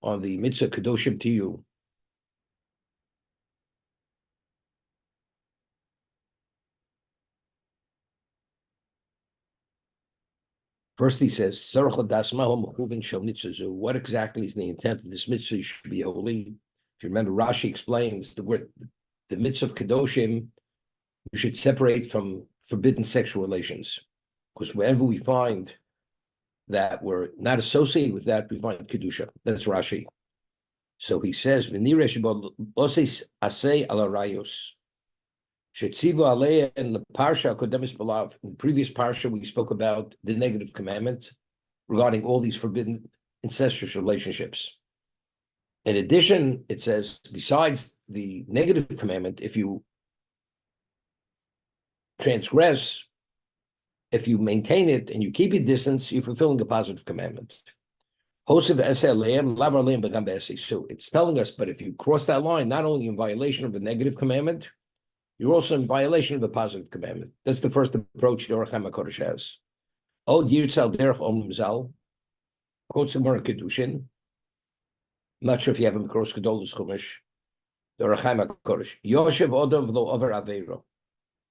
on the Mitzvah of Kedoshim to you. First, he says, what exactly is the intent of this mitzvah? You should be holy. If you remember, Rashi explains the word, the mitzvah of Kedoshim, you should separate from forbidden sexual relations. Because wherever we find that we're not associated with that, we find Kedusha. That's Rashi. So he says, in previous parsha, we spoke about the negative commandment regarding all these forbidden incestuous relationships. In addition, it says, besides the negative commandment, if you transgress, if you maintain it and you keep your distance, you're fulfilling the positive commandment. So it's telling us, but if you cross that line, not only in violation of the negative commandment, you're also in violation of the positive commandment. That's the first approach the Orach HaKodesh has. Quotes the Gemara Kedushin. I'm not sure if you have him across Gedolus Chumash. The Orach HaKodesh. Yoshev Odom v'lo over aveiro.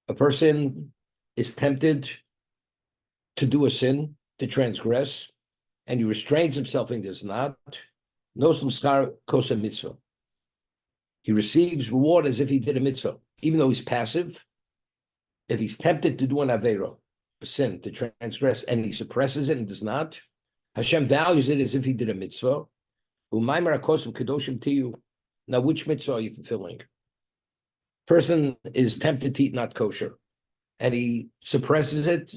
A person is tempted to do a sin, to transgress, and he restrains himself and does not. Nosum skar kosa mitzvah. He receives reward as if he did a mitzvah. Even though he's passive, if he's tempted to do an aveiro, a sin, to transgress, and he suppresses it and does not, Hashem values it as if he did a mitzvah. Umaymar hakosav kedoshim tiyu. Now, which mitzvah are you fulfilling? Person is tempted to eat not kosher, and he suppresses it,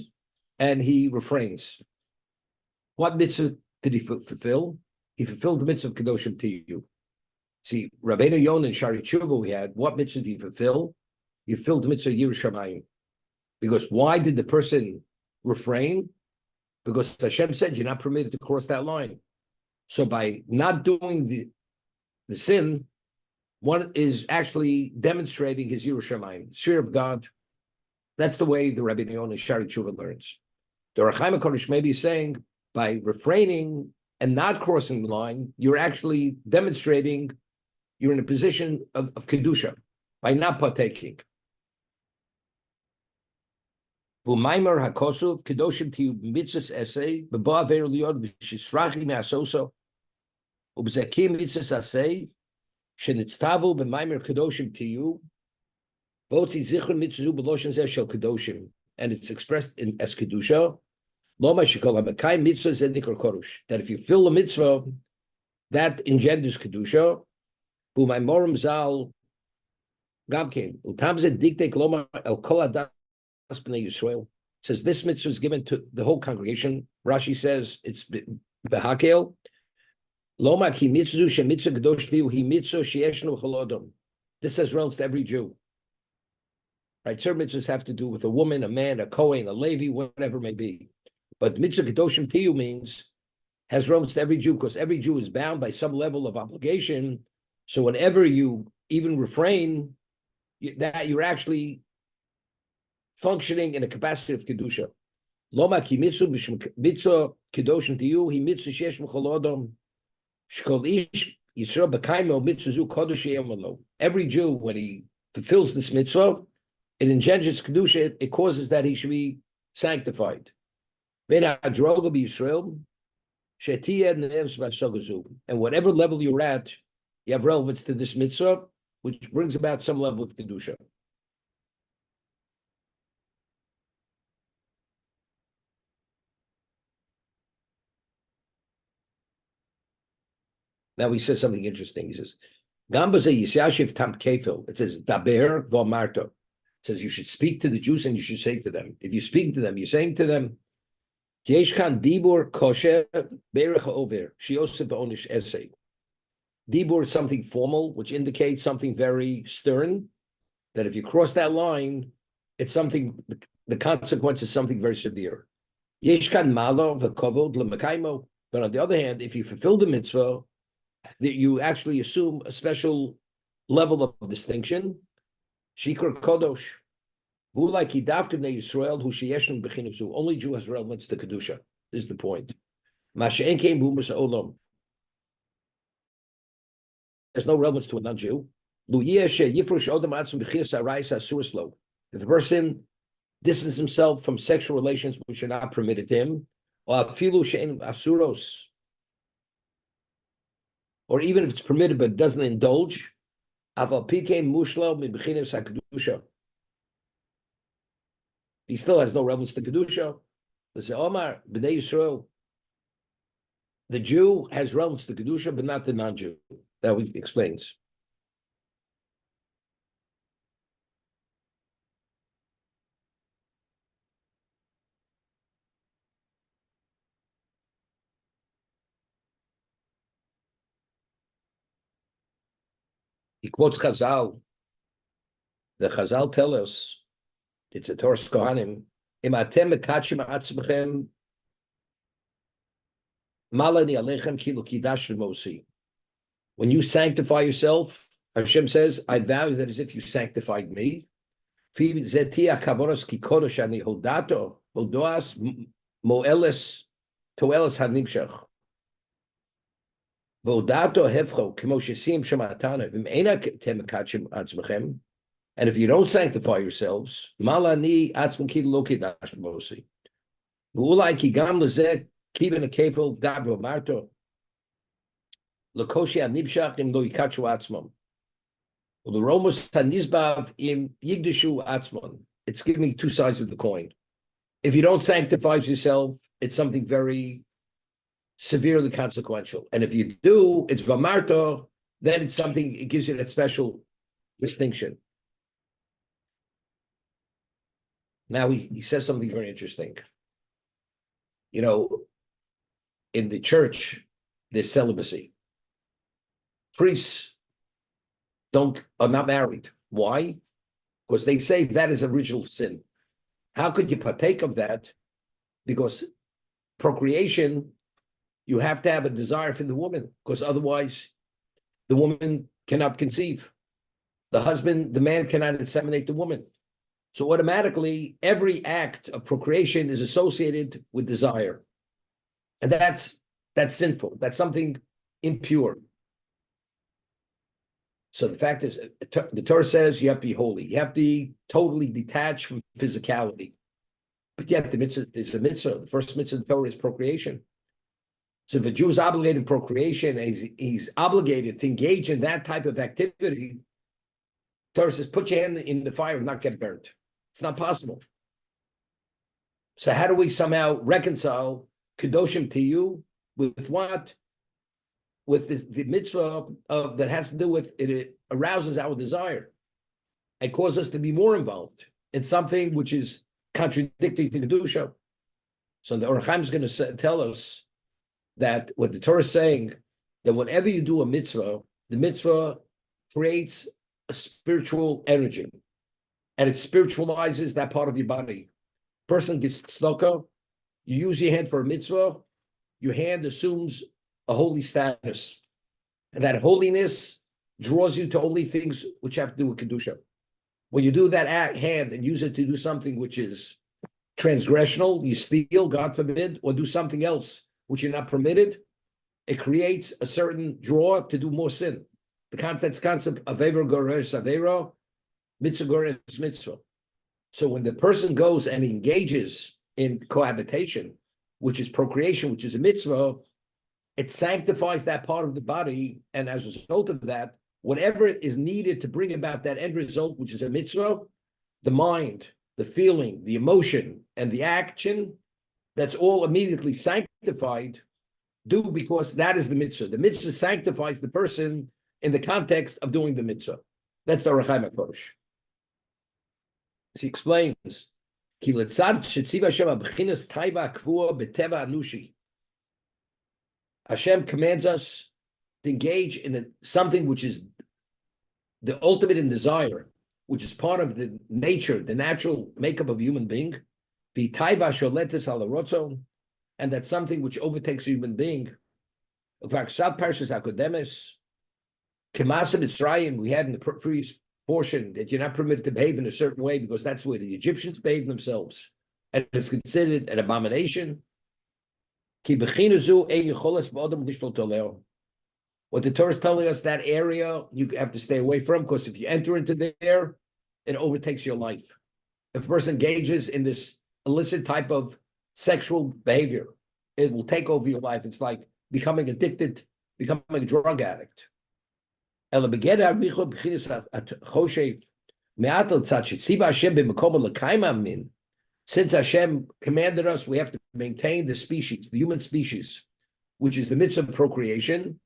and he refrains. What mitzvah did he fulfill? He fulfilled the mitzvah of kedoshim tiyu. See, Rabbeinu Yonah and Shari Tshuva we had, what mitzvah did he fulfill? He fulfilled the mitzvah of Yiras Shamayim. Because why did the person refrain? Because Hashem said you're not permitted to cross that line. So by not doing the sin, one is actually demonstrating his Yiras Shamayim, the fear of God. That's the way the Rabbeinu Yonah and Shari Tshuva learns. The Orach HaKodesh may be saying, by refraining and not crossing the line, you're actually demonstrating you're in a position of Kedusha by not partaking. V'maimer hakosuv kedoshim tiyu mitzvahs esei b'ba aver liod v'shisrachi me'asoso u'b'zekim mitzvahs esei shenitztavu b'maimer kedoshim tiyu v'otzi zichron mitzvahu b'loshen zeh shel kedoshim, and it's expressed as kedusha. Loma shekol ha'mekayim mitzvah zeh nikor korush, that if you fill a mitzvah, that engenders kedusha. U'maimorim zal gamkein utam zeh diktek loma el kol adas b'nei Yisrael. Says this mitzvah is given to the whole congregation. Rashi says it's behakel. Loma ki mitzvah she mitzvah kadosh liu hi mitzvah sheyeshnu cholodom. This says relevance to every Jew. Right? Certain mitzvahs have to do with a woman, a man, a Kohen, a Levi, whatever it may be. But mitzvah kedoshim tiyu means has relevance to every Jew, because every Jew is bound by some level of obligation. So whenever you even refrain, that you're actually functioning in a capacity of kedusha. Loma ki mitzvah kedoshim tiyu hi mitzvah sheyesh mecholodom shkol ish yisrael b'kaimo mitzvah zu kodesh yemalo. Every Jew, when he fulfills this mitzvah, it engenders kedusha. It causes that he should be sanctified. And whatever level you're at, you have relevance to this mitzvah, which brings about some level of kedusha. Now he says something interesting. He says, it says, Daber v'amarto. It says you should speak to the Jews and you should say to them. If you speak to them, you're saying to them, Dibur kosher berech over. Dibur is something formal, which indicates something very stern, that if you cross that line, it's something, the consequence is something very severe. Malo v'kovod l'mekaymo. But on the other hand, if you fulfill the mitzvah, that you actually assume a special level of distinction. Shikar Kodosh. Only Jew has relevance to Kedusha. This is the point. has no relevance to a non-Jew. If a person distances himself from sexual relations which are not permitted to him, or even if it's permitted but doesn't indulge, he still has no relevance to Kedusha. They say, Omar, B'nai Yisrael, the Jew has relevance to Kedusha, but not the non-Jew. That explains. He quotes Chazal. The Chazal tell us, it's a Torah Kohanim, Im atem mekachim atzmechem malani alechem kilu kidash mosi. When you sanctify yourself, Hashem says, I value that as if you sanctified me. Zetia kavonos ki kodosh ani hodato hodoas moeles toeles hanimshach. Vodato hefcho kemo shesim shematana v'im ena tem mekachim atzmechem. And if you don't sanctify yourselves, malani atzmon ki lo kidash mosi. V'ulai ki gam lezeh kiven a kefil davro marto. L'koshi anibshach im lo yikachu atzmon. L'romos hanizbav im yigdashu atzmon. It's giving me two sides of the coin. If you don't sanctify yourself, it's something very severely consequential. And if you do, it's vamarto, then it's something, it gives you that special distinction. Now he says something very interesting. You know, in the church, there's celibacy. Priests are not married. Why? Because they say that is original sin. How could you partake of that? Because procreation, you have to have a desire for the woman, because otherwise the woman cannot conceive. The man cannot inseminate the woman. So automatically, every act of procreation is associated with desire. And that's sinful. That's something impure. So the fact is, the Torah says you have to be holy. You have to be totally detached from physicality. But yet there's a mitzvah. The first mitzvah of the Torah is procreation. So if a Jew is obligated in procreation, and he's obligated to engage in that type of activity, the Torah says, put your hand in the fire and not get burnt. It's not possible. So how do we somehow reconcile Kedoshim to you with what? With the mitzvah that has to do with it arouses our desire and causes us to be more involved in something which is contradictory to Kedusha. So the Orach Chaim is going to tell us that what the Torah is saying, that whenever you do a mitzvah, the mitzvah creates a spiritual energy, and it spiritualizes that part of your body. Person gets tzedakah, you use your hand for a mitzvah, your hand assumes a holy status, and that holiness draws you to only things which have to do with Kedusha. When you do that hand and use it to do something which is transgressional, you steal, God forbid, or do something else which you're not permitted, it creates a certain draw to do more sin. The concept of Aveiro Goresh Aveiro, Mitzvah Goresh Mitzvah. So when the person goes and engages in cohabitation, which is procreation, which is a mitzvah, it sanctifies that part of the body, and as a result of that, whatever is needed to bring about that end result, which is a mitzvah, the mind, the feeling, the emotion, and the action, that's all immediately sanctified, because that is the mitzvah. The mitzvah sanctifies the person in the context of doing the mitzvah. That's the Orach Chaim HaKodesh. He explains, Ki letzad shetziva Hashem abchinas taiva kvua beteva anushi. Hashem commands us to engage in something which is the ultimate in desire, which is part of the nature, the natural makeup of a human being. V'taiva sholetes al harotzon, and that's something which overtakes a human being. V'aksad parshas hakodemes, k'masa Mitzrayim, we had in the previous portion that you're not permitted to behave in a certain way because that's where the Egyptians behaved themselves, and it's considered an abomination. Ki b'china zu ein yicholes b'odam lishlot aleo. What the Torah is telling us, that area you have to stay away from, because if you enter into there, it overtakes your life. If a person engages in this illicit type of sexual behavior, it will take over your life. It's like becoming addicted, becoming a drug addict. Since Hashem commanded us, we have to maintain the species, the human species, which is the mitzvah of procreation,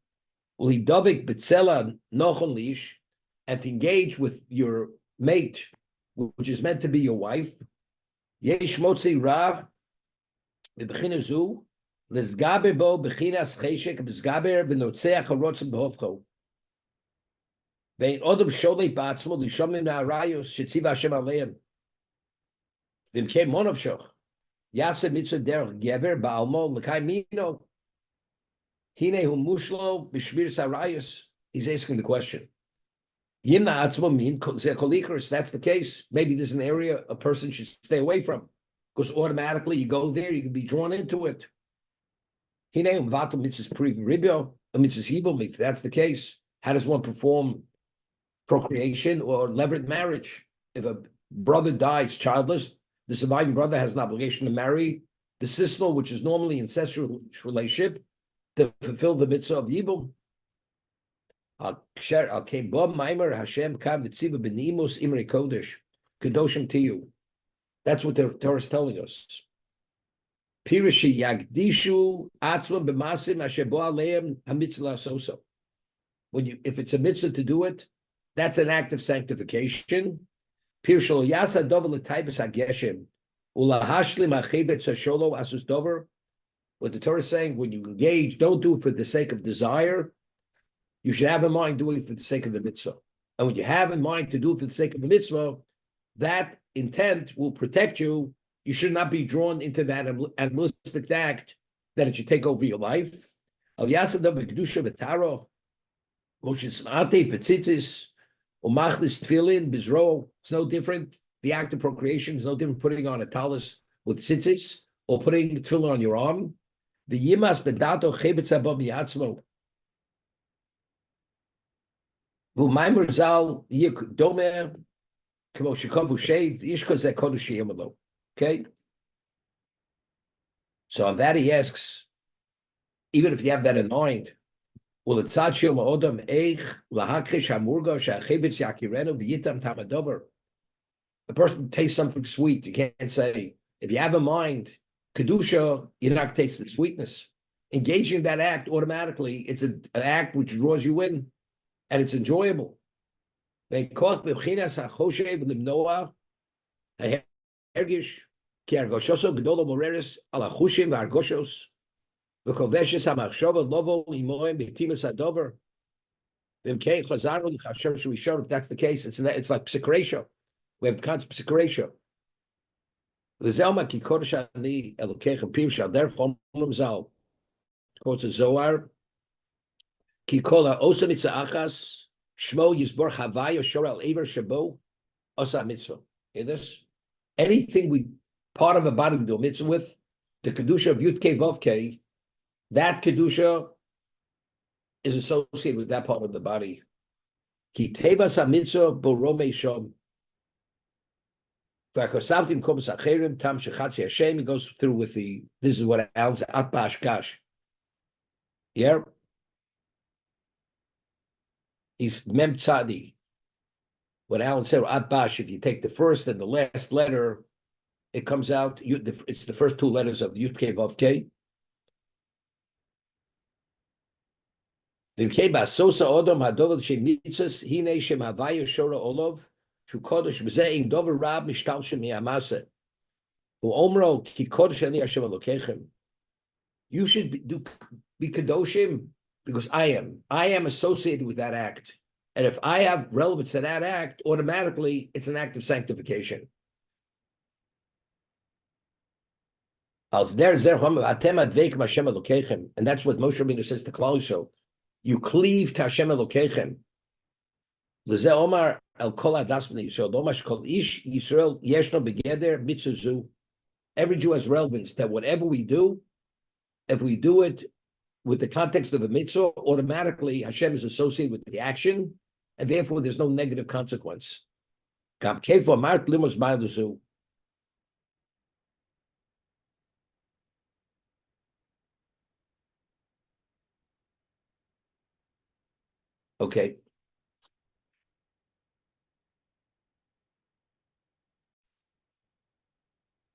and to engage with your mate, which is meant to be your wife. Yesh motzi rav b'bechina lezgaber bo bechinas cheshek b'zgaber v'notzeach harotzim b'hovcho. Ve'in odom sholei ba'atzmo lishomim na'arayos shetziva Hashem aleim. V'imkei monov shoch yaseh mitzvah derech gever ba'almo l'kai mino hine hu mushlo b'shmir sarayos. He's asking the question. Yimna atzmo min kolikers. That's the case. Maybe there's an area a person should stay away from, because automatically you go there, you can be drawn into it. Hine vatal mitzvahs pri ribio, a mitzvahs hibel. If that's the case, how does one perform procreation or levirate marriage? If a brother dies childless, the surviving brother has an obligation to marry the sister, which is normally incestuous relationship, to fulfill the mitzvah of yibum. Came Bob Maimer Hashem Kav Tziva Benimus Imre Kodesh Kedoshim to you. That's what the Torah is telling us. Pirishi Yagdishu Atzma B'Masim Asher Bo Aleim HaMitzvah Soso. If it's a mitzvah to do it, that's an act of sanctification. Pirshol Yasa Dover L'Taibas HaGeshem Ulahashlim HaChevet Sasholo Asus Dover. What the Torah is saying, when you engage, don't do it for the sake of desire. You should have in mind doing it for the sake of the mitzvah. And when you have in mind to do it for the sake of the mitzvah, that intent will protect you. You should not be drawn into that animalistic act that it should take over your life. It's no different. The act of procreation is no different putting on a talis with tzitzis or putting the tefillin on your arm. The yimas bedato chevetz abam yatzmo. Okay, so on that he asks, even if you have that in mind, will it a person tastes something sweet? You can't say, if you have in mind kedusha, you're not tasting the sweetness. Engaging in that act automatically, it's an act which draws you in. And it's enjoyable. They call limnoa hergish ki argoshoso gdolo moreres ala chushim v'argoshos v'koveshes hamachshava lovo imoim b'timas hadover v'imkei chazaru l'chashem shuishor. If that's the case, it's like psikresha. We have the concept of psikresha. L'zelma ki kodesh ani elokechem piv shal der chomim zal. Quotes a Zohar. Ki kola osa mitzvah achas shmo yisbor havaya shor al ever shabo osa mitzvah. Hear this? Anything part of a body we do a mitzvah with, the kedusha of Yud Kei Vav Kei, that kedusha is associated with that part of the body. Ki tevas ha-mitzvah boromei shom. V'akosavtim komas acherim tam shechatzi Hashem. He goes through with this is what Alan's atbash kash. Yeah. He's mem tzadi. When Alan said atbash, if you take the first and the last letter, it comes out. It's the first two letters of Yud Kei Vav Kei. V'imkei ba'asosa odom hadovel shem mitzvos hine shem havaya shora olov shu kodesh b'zeh in dover rab mishtal shem mi'amase u'omro ki kodesh ani Hashem Elokechem. You should be kedoshim because I am associated with that act, and if I have relevance to that act, automatically it's an act of sanctification. And that's what Moshe Rabbeinu says to Klal Yisrael. You cleave to Hashem Elokechem. Every Jew has relevance that whatever we do, if we do it with the context of a mitzvah, automatically Hashem is associated with the action, and therefore there's no negative consequence. Okay.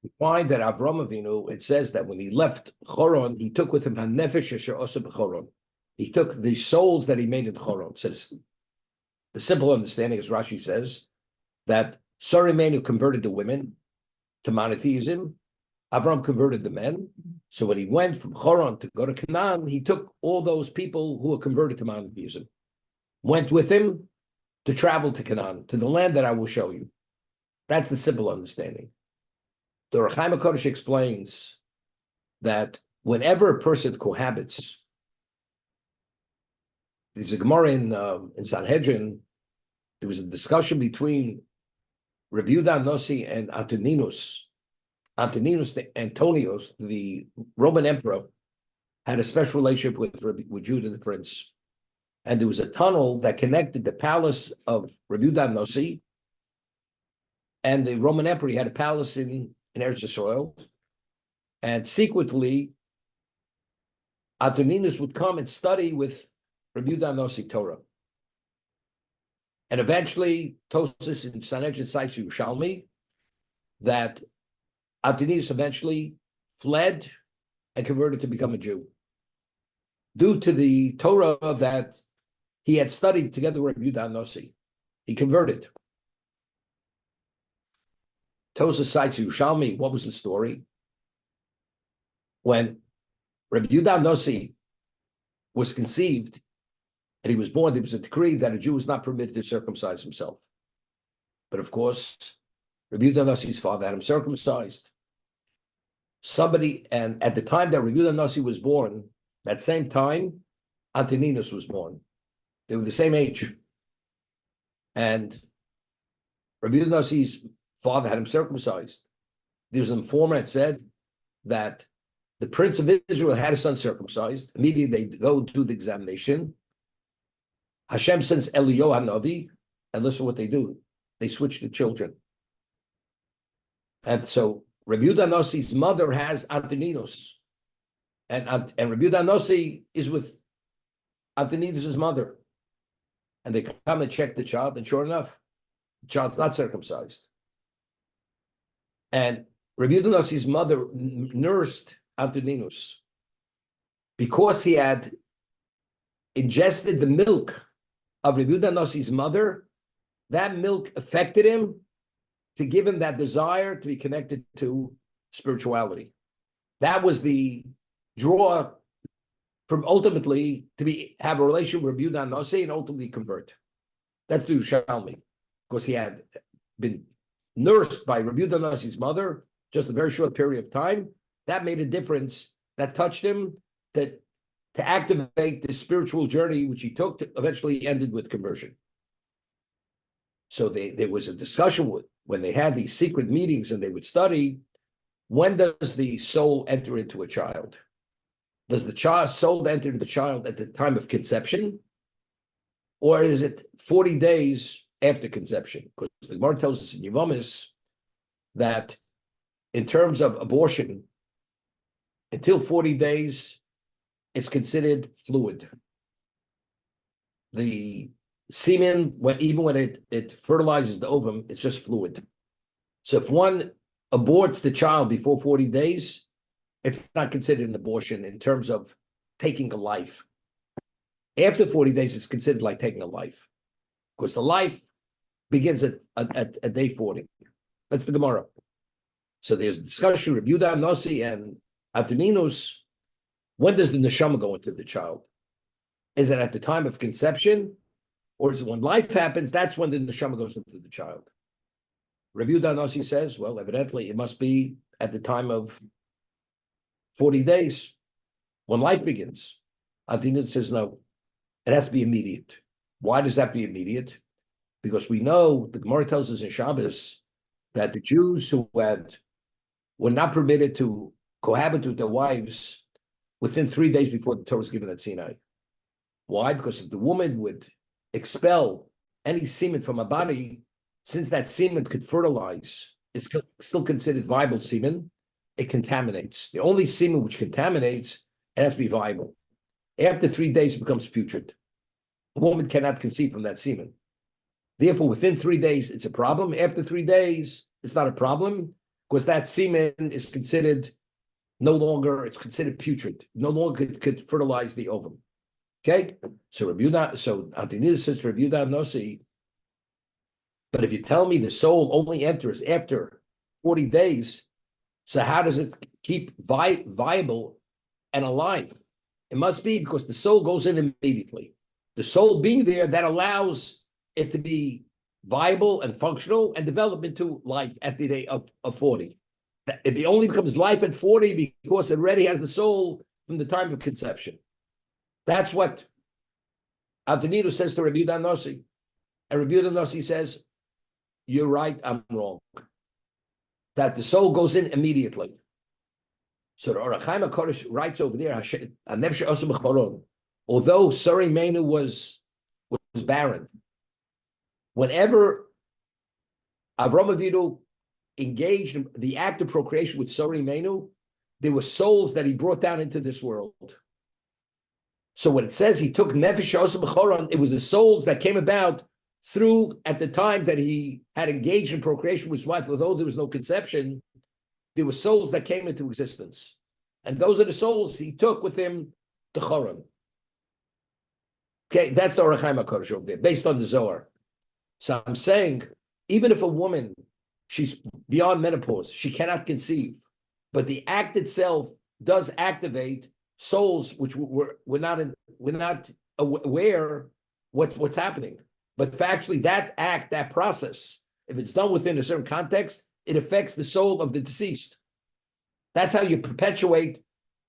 We find that Avram Avinu, it says that when he left Choron, he took with him Hanefesh Asher Osa B'Choron. He took the souls that he made in Choron. So the simple understanding, as Rashi says, that Sarimenu converted the women to monotheism. Avram converted the men. So when he went from Choron to go to Canaan, he took all those people who were converted to monotheism, went with him to travel to Canaan, to the land that I will show you. That's the simple understanding. The Ohr HaChaim HaKadosh explains that whenever a person cohabits, there's a Gemara in Sanhedrin, there was a discussion between Rabbi Yehuda Nossi and Antoninus. Antonius, the Roman emperor, had a special relationship with Judah the prince. And there was a tunnel that connected the palace of Rabbi Yehuda Nossi and the Roman emperor. He had a palace in Eretz Yisrael. And secretly, Antoninus would come and study with Rabbi Yehuda Nossi Torah. And eventually, Tosas in Sanhedrin cites Yerushalmi that Antoninus eventually fled and converted to become a Jew due to the Torah that he had studied together with Rabbi Yehuda Nossi. He converted. Tosas cites Yerushalmi. What was the story? When Rabbi Yehuda Nossi was conceived and he was born, there was a decree that a Jew was not permitted to circumcise himself. But of course, Rabbi Yehuda Nossi's father had him circumcised. And at the time that Rabbi Yehuda Nossi was born, that same time, Antoninus was born. They were the same age. And Rabbi Yehuda Nossi's father had him circumcised. There was an informer that said that the prince of Israel had his son circumcised. Immediately they go do the examination. Hashem sends Eliyahu Hanavi, and listen what they do. They switch the children. And so Rabbi Yehuda Nossi's mother has Antoninus. And Rabbi Yehuda Nossi is with Antoninus' mother. And they come and check the child, and sure enough, the child's not circumcised. And Rabbi Yehuda Nossi's mother nursed Antoninus because he had ingested the milk of Rabbi Yehuda Nossi's mother. That milk affected him to give him that desire to be connected to spirituality. That was the draw from ultimately to have a relationship with Rabbi Yehuda Nossi and ultimately convert. That's the Yerushalmi, because he had been nursed by Rabbi Yehuda Nossi's mother just a very short period of time. That made a difference. That touched him to activate the spiritual journey which he took to eventually ended with conversion. So there was a discussion when they had these secret meetings and they would study, when does the soul enter into a child? Does the soul enter into the child at the time of conception? Or is it 40 days after conception? Because the Gemara tells us in Yevamis that in terms of abortion, until 40 days, it's considered fluid. The semen, even when it fertilizes the ovum, it's just fluid. So if one aborts the child before 40 days, it's not considered an abortion in terms of taking a life. After 40 days, it's considered like taking a life, because the life begins at day 40. That's the Gemara. So there's a discussion of Yehuda Nossi and Antoninus. When does the neshama go into the child? Is it at the time of conception? Or is it when life happens, that's when the neshama goes into the child? Rabbi Yehuda Nossi says, well, evidently it must be at the time of 40 days, when life begins. Antoninus says, no, it has to be immediate. Why does that be immediate? Because we know, the Gemara tells us in Shabbos, that the Jews who were not permitted to cohabit with their wives within 3 days before the Torah was given at Sinai. Why? Because if the woman would expel any semen from her body, since that semen could fertilize, it's still considered viable semen, it contaminates. The only semen which contaminates, it has to be viable. After 3 days, it becomes putrid. A woman cannot conceive from that semen. Therefore, within 3 days, it's a problem. After 3 days, it's not a problem because that semen is considered it's considered putrid. No longer could fertilize the ovum. Okay? So Antonidus says to Rabbi Yehuda Nossi, but if you tell me the soul only enters after 40 days, so how does it keep viable and alive? It must be because the soul goes in immediately. The soul being there, that allows it to be viable and functional and develop into life at the day of 40. It only becomes life at 40 because it already has the soul from the time of conception. That's what Antonidus says to Rabbi Yehuda Nossi. And Rabbi Yehuda Nossi says, you're right, I'm wrong. That the soul goes in immediately. So the Orach Chaim HaKadosh writes over there, although Sarah Menu was barren, whenever Avram Avinu engaged in the act of procreation with Sarah Menu, there were souls that he brought down into this world. So when it says he took Nefesh Osam B'choron, it was the souls that came about through at the time that he had engaged in procreation with his wife, although there was no conception, there were souls that came into existence. And those are the souls he took with him to Choron. Okay, that's the Orach Chaim HaKadosh over there, based on the Zohar. So I'm saying, even if a woman, she's beyond menopause, she cannot conceive, but the act itself does activate souls which we're not aware what's happening. But factually, that act, that process, if it's done within a certain context, it affects the soul of the deceased. That's how you perpetuate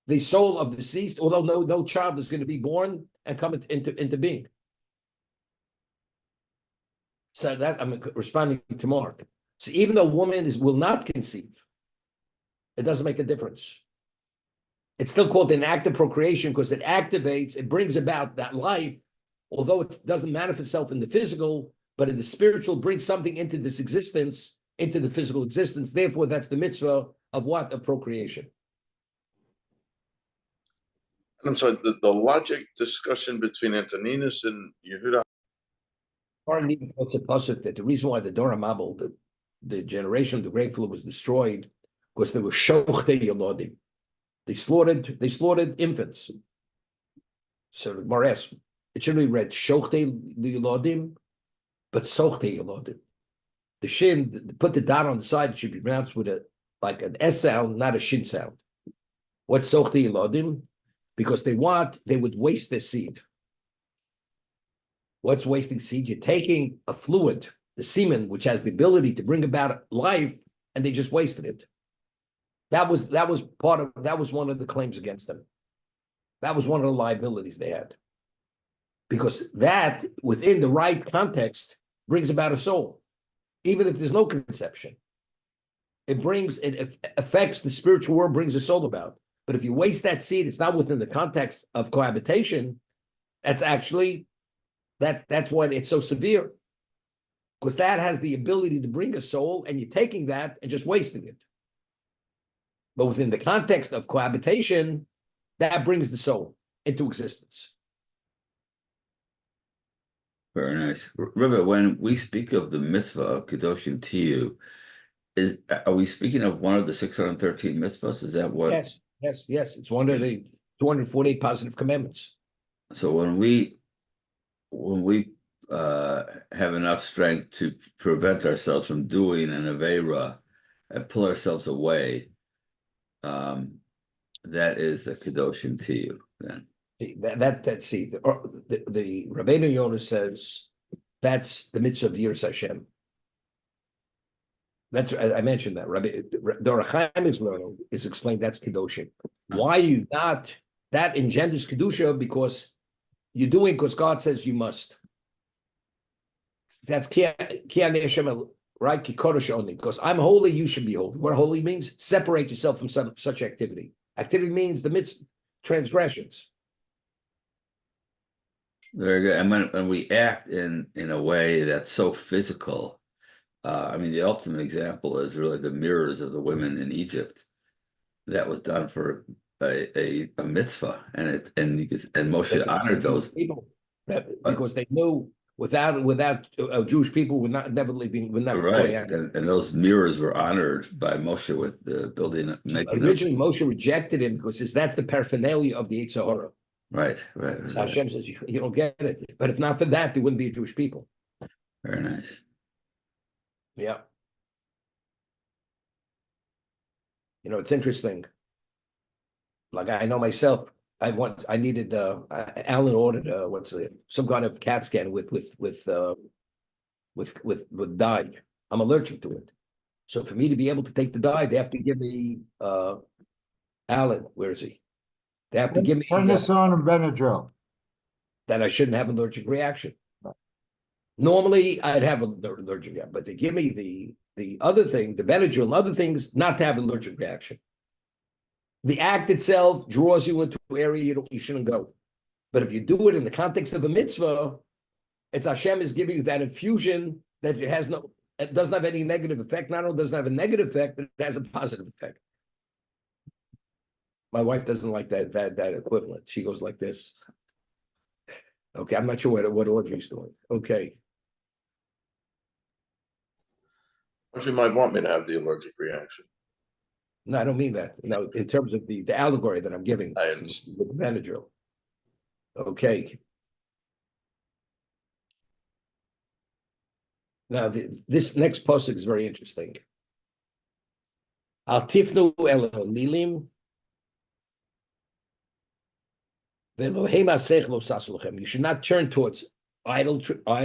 the soul of the deceased, although no child is going to be born and come into being. So that I'm responding to Mark. So even though a woman will not conceive, it doesn't make a difference. It's still called an act of procreation because it activates, it brings about that life, although it doesn't manifest itself in the physical, but in the spiritual, brings something into this existence, into the physical existence. Therefore, that's the mitzvah of what? Of procreation. I'm sorry, the logic discussion between Antoninus and Yehuda. That the reason why the Dor HaMabel, the generation of the grape flood was destroyed, because there were shochtei yolodim. They slaughtered infants. So Mares, it should be read shochtei yolodim, but sochtei yolodim. The shin, put the dot on the side, it should be pronounced with like an S sound, not a shin sound. What's sochtei yolodim? Because they would waste their seed. What's wasting seed? You're taking a fluid, the semen, which has the ability to bring about life, and they just wasted it. That was one of the claims against them. That was one of the liabilities they had. Because that, within the right context, brings about a soul. Even if there's no conception. It affects the spiritual world, brings a soul about. But if you waste that seed, it's not within the context of cohabitation. That's actually, that's why it's so severe. Because that has the ability to bring a soul, and you're taking that and just wasting it. But within the context of cohabitation, that brings the soul into existence. Very nice. Rebbe, when we speak of the Mitzvah of Kedoshim to you, are we speaking of one of the 613 mitzvahs? Is that what? Yes. It's one of the 248 positive commandments. So when we have enough strength to prevent ourselves from doing an Aveira and pull ourselves away, that is a Kedoshim to you then. The Rabbeinu Yonah says that's the mitzvah of Yiras Hashem. That's, I mentioned that. The Orach Chaim is explained that's Kedoshim. Why you not? That engenders Kedusha because you're doing because God says you must. That's Ki Ani Hashem, right? Ki Kodesh only. Because I'm holy, you should be holy. What holy means? Separate yourself from such activity. Activity means the mitzvah. transgressions. Very good. And when we act in a way that's so physical, I mean, the ultimate example is really the mirrors of the women in Egypt. That was done for a mitzvah, and Moshe honored those people, because they knew without Jewish people would never right, and those mirrors were honored by Moshe with the building, making Originally, Moshe rejected him because that's the paraphernalia of the Yetzer Hara. Right. So Hashem says you don't get it, but if not for that, there wouldn't be a Jewish people. Very nice. Yeah. It's interesting. Like I know myself, I needed Alan ordered some kind of CAT scan with dye. I'm allergic to it. So for me to be able to take the dye, they have to give me Alan, where is he? They have to give me prednisone and Benadryl. that I shouldn't have an allergic reaction. Normally I'd have an allergic reaction, but they give me the other thing, the Benadryl and other things, not to have an allergic reaction. The act itself draws you into an area you shouldn't go. But if you do it in the context of a mitzvah, it's Hashem is giving you that infusion that it doesn't have any negative effect. Not only doesn't have a negative effect, but it has a positive effect. My wife doesn't like that equivalent. She goes like this. Okay, I'm not sure what Audrey's doing. Okay. She might want me to have the allergic reaction. No, I don't mean that. In terms of the allegory that I'm giving I understand. with Benadryl. Okay. Now, this next pasuk is very interesting. Al tifnu el lilim ve'lohem asech lo sasulchem. You should not turn towards idolatry,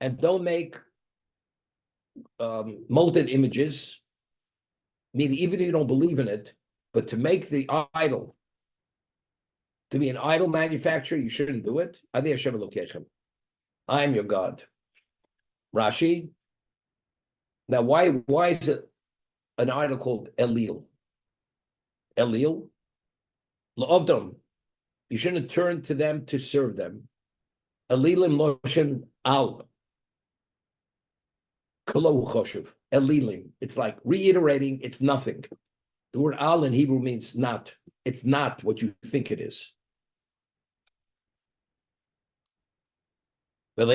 and don't make molten images, meaning even if you don't believe in it, but to make the idol, to be an idol manufacturer, you shouldn't do it. Adi Hashem Elokechem. I am your God. Rashi. Now, why is it an idol called Elil? Elil? La'ovdom. You shouldn't turn to them to serve them. Elilim Loshen Al. Kalo Choshev. Elilim. It's like reiterating, it's nothing. The word Al in Hebrew means not. It's not what you think it is. Because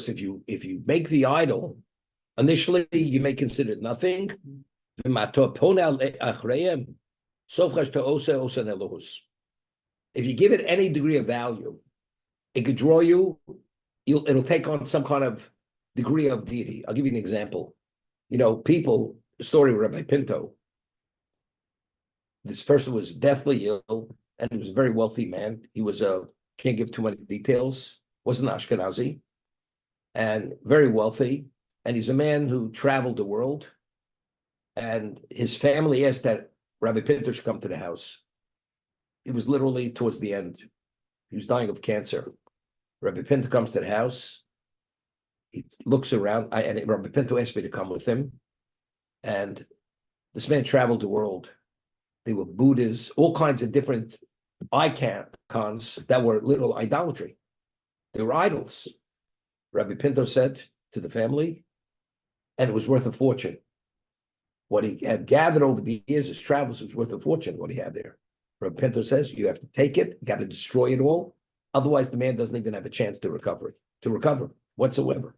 if you make the idol, initially you may consider it nothing. If you give it any degree of value, it could draw you, it'll take on some kind of degree of deity. I'll give you an example. The story of Rabbi Pinto. This person was deathly ill, and he was a very wealthy man. He was can't give too many details, wasn't Ashkenazi, and very wealthy. And he's a man who traveled the world. And his family asked that Rabbi Pinto should come to the house. He was literally towards the end. He was dying of cancer. Rabbi Pinto comes to the house. He looks around, and Rabbi Pinto asked me to come with him. And this man traveled the world. They were Buddhas, all kinds of different icons that were literal idolatry. They were idols. Rabbi Pinto said to the family, and it was worth a fortune. What he had gathered over the years, his travels, was worth a fortune, what he had there. Rabbi Pinto says, you have to take it, you got to destroy it all. Otherwise, the man doesn't even have a chance to recover whatsoever.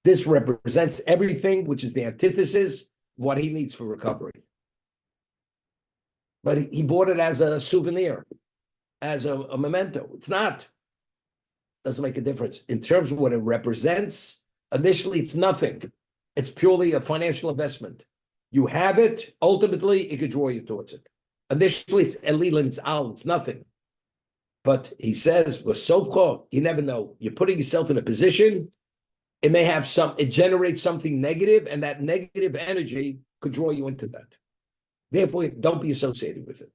This represents everything, which is the antithesis of what he needs for recovery. But he bought it as a souvenir, as a memento. It's not. Doesn't make a difference. In terms of what it represents, initially it's nothing. It's purely a financial investment. You have it, ultimately it could draw you towards it. Initially it's elilim, it's al, it's nothing. But he says, you never know. You're putting yourself in a position, it generates something negative, and that negative energy could draw you into that. Therefore, don't be associated with it.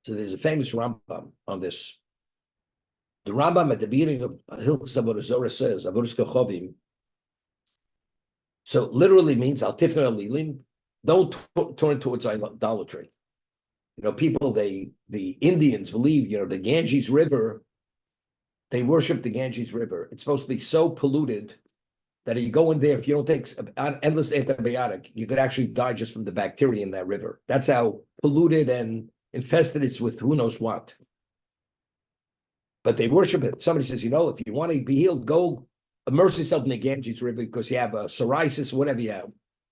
So there's a famous Rambam on this. The Rambam at the beginning of Hilchos Avodah Zorah says, Avodas Kochovim. So literally means Al Tifna Alilim, don't turn towards idolatry. People, the Indians believe, the Ganges River, they worship the Ganges River. It's supposed to be so polluted that if you go in there, if you don't take an endless antibiotic, you could actually die just from the bacteria in that river. That's how polluted and infested it's with who knows what. But they worship it. Somebody says, if you want to be healed, go immerse yourself in the Ganges River because you have a psoriasis, whatever you have.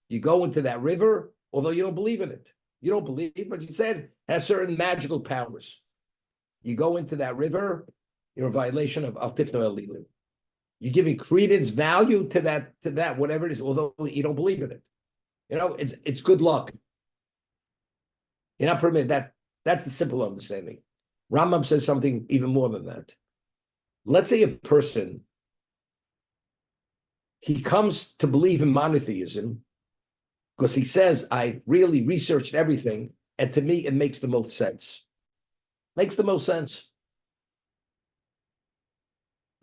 You go into that river, although you don't believe in it. You don't believe, but you said it has certain magical powers. You go into that river, you're a violation of Al Tifna Alilim. You're giving credence, value to that, whatever it is, although you don't believe in it. It's good luck. You're not permitted. That's the simple understanding. Rambam says something even more than that. Let's say a person, he comes to believe in monotheism because he says, I really researched everything, and to me, it makes the most sense. Makes the most sense.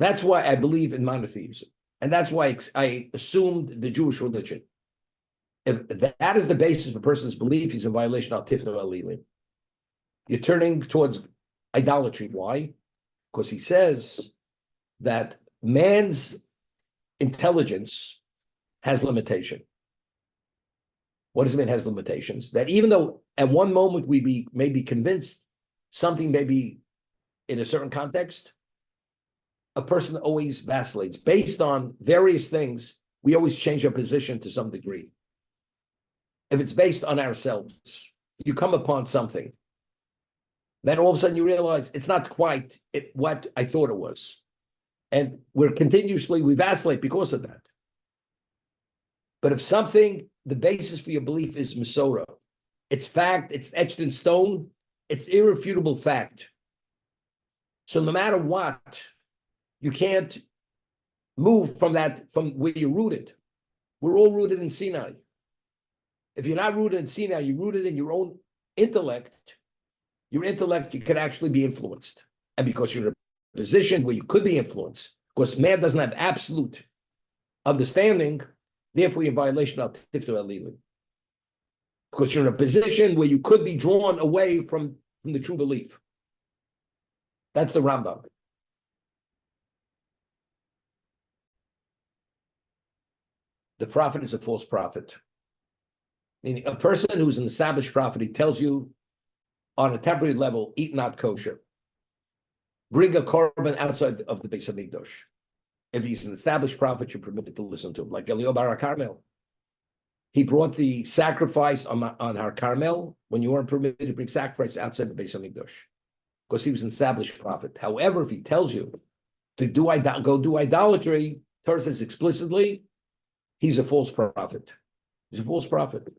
That's why I believe in monotheism. And that's why I assumed the Jewish religion. If that is the basis of a person's belief, he's in violation of Tifna Alilim. You're turning towards idolatry. Why? Because he says that man's intelligence has limitation. What does it mean has limitations? That even though at one moment we may be convinced something may be in a certain context, a person always vacillates. Based on various things, we always change our position to some degree. If it's based on ourselves, you come upon something, then all of a sudden you realize it's not quite what I thought it was. And we vacillate because of that. But if something, the basis for your belief is Masorah, it's fact, it's etched in stone, it's irrefutable fact. So no matter what, you can't move from where you're rooted. We're all rooted in Sinai. If you're not rooted in Sinai, you're rooted in your own intellect. Your intellect, you can actually be influenced. And because you're in a position where you could be influenced, because man doesn't have absolute understanding, therefore you're in violation of Tifna Alilim. Because you're in a position where you could be drawn away from the true belief. That's the Rambam. The prophet is a false prophet. Meaning a person who's an established prophet, he tells you on a temporary level, eat not kosher. Bring a korban outside of the Beis Hamikdash. If he's an established prophet, you're permitted to listen to him. Like Eliyahu Bar Carmel. He brought the sacrifice on Har Carmel when you weren't permitted to bring sacrifice outside the Beis Hamikdash. Because he was an established prophet. However, if he tells you to go do idolatry, Torah says explicitly, he's a false prophet. He's a false prophet.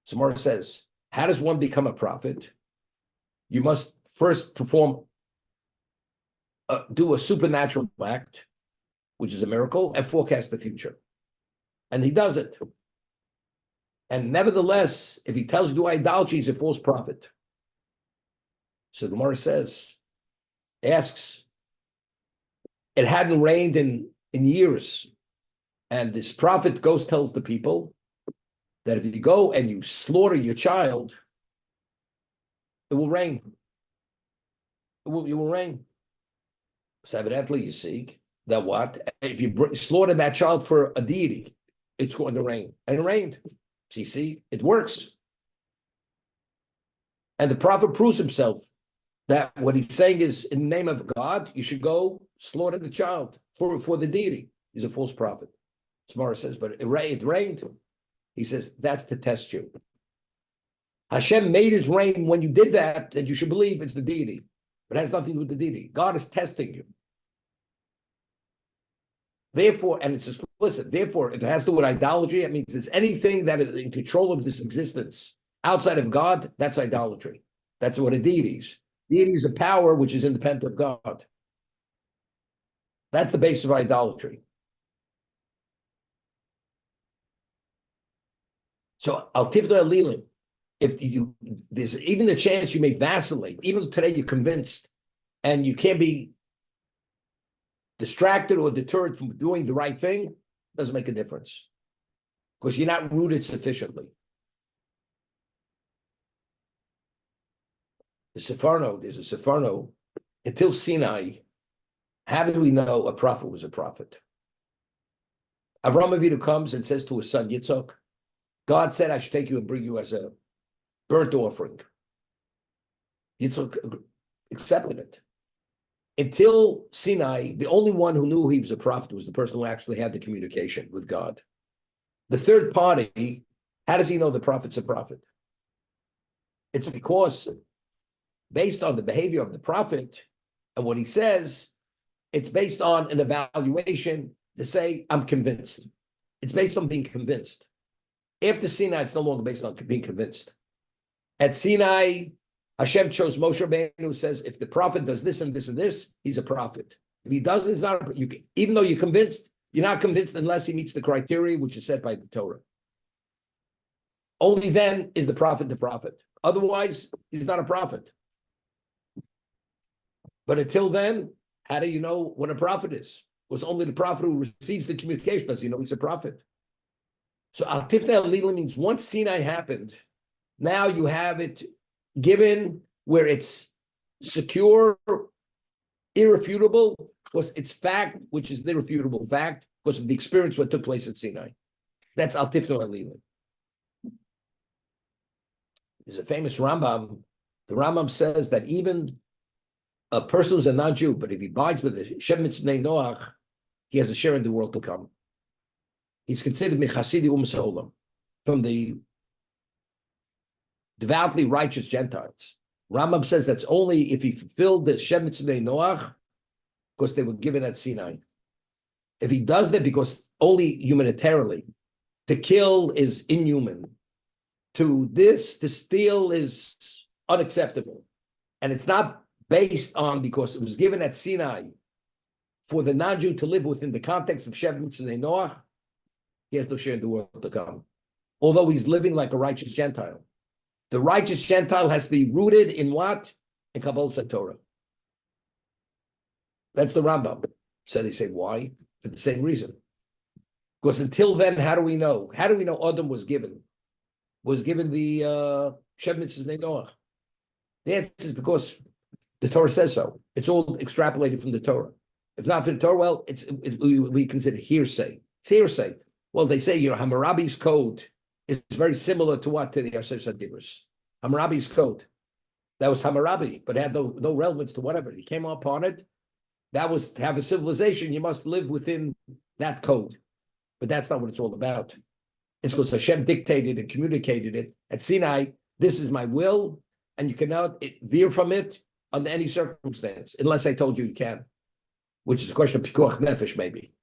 Samara says, how does one become a prophet? You must first do a supernatural act, which is a miracle, and forecast the future. And he does it. And nevertheless, if he tells you to do idolatry, he's a false prophet. So the Gemara asks, it hadn't rained in years. And this prophet tells the people that if you go and you slaughter your child, it will rain. It will rain. So evidently you see that what? If you slaughter that child for a deity, it's going to rain. And it rained. So you see, it works. And the prophet proves himself that what he's saying is, in the name of God, you should go slaughter the child for the deity. He's a false prophet. Samara says, but it rained. He says, that's to test you. Hashem made it rain when you did that, and you should believe it's the deity. But it has nothing to do with the deity. God is testing you. Therefore, and it's explicit, therefore, if it has to do with idolatry, it means it's anything that is in control of this existence. Outside of God, that's idolatry. That's what a deity is. Deity is a power which is independent of God. That's the basis of idolatry. So, Al Tifna Alilim, if there's even a chance you may vacillate, even today you're convinced, and you can't be distracted or deterred from doing the right thing, doesn't make a difference. Because you're not rooted sufficiently. There's a Sepharno, until Sinai, how do we know a prophet was a prophet? Avraham Avinu comes and says to his son Yitzchak, God said I should take you and bring you as a burnt offering. Yitzchak accepted it. Until Sinai, the only one who knew he was a prophet was the person who actually had the communication with God. The third party, how does he know the prophet's a prophet? It's because based on the behavior of the prophet and what he says, it's based on an evaluation to say, I'm convinced. It's based on being convinced. After Sinai, it's no longer based on being convinced. At Sinai, Hashem chose Moshe Rabbeinu, who says, if the prophet does this and this and this, he's a prophet. If he doesn't, he's not. Even though you're convinced, you're not convinced unless he meets the criteria which is set by the Torah. Only then is the prophet the prophet. Otherwise, he's not a prophet. But until then, how do you know what a prophet is? It was only the prophet who receives the communication does he know he's a prophet. So Al Tifnei Al Lila means once Sinai happened, now you have it given where it's secure, irrefutable, because it's fact, which is the irrefutable fact, because of the experience what took place at Sinai. That's Al Tifnei Al Lila. There's a famous Rambam. The Rambam says that even a person who's a non-Jew, but if he abides with the Shem Mitzvah Noach, he has a share in the world to come. He's considered Mechasidi Olam, from the devoutly righteous Gentiles. Rambam says that's only if he fulfilled the Shem Mitzvah Noach, because they were given at Sinai. If he does that because only humanitarily, to kill is inhuman, to steal is unacceptable. And it's not based on because it was given at Sinai for the non-Jew to live within the context of Shem Mitzvah Noach, he has no share in the world to come. Although he's living like a righteous Gentile. The righteous Gentile has to be rooted in what? In Kabbalah Torah. That's the Rambam. So they say, why? For the same reason. Because until then, how do we know? How do we know Adam was given? Was given the Shem Mitzvah Noach? The answer is because the Torah says so. It's all extrapolated from the Torah. If not from the Torah, well, we consider hearsay. It's hearsay. Well, they say, Hammurabi's code is very similar to what? To the Yasser Sadibris. Hammurabi's code. That was Hammurabi, but it had no relevance to whatever. He came upon it. That was to have a civilization, you must live within that code. But that's not what it's all about. It's because Hashem dictated and communicated it. At Sinai, this is my will, and you cannot veer from it under any circumstance, unless I told you you can, which is a question of Pikuach Nefesh, maybe.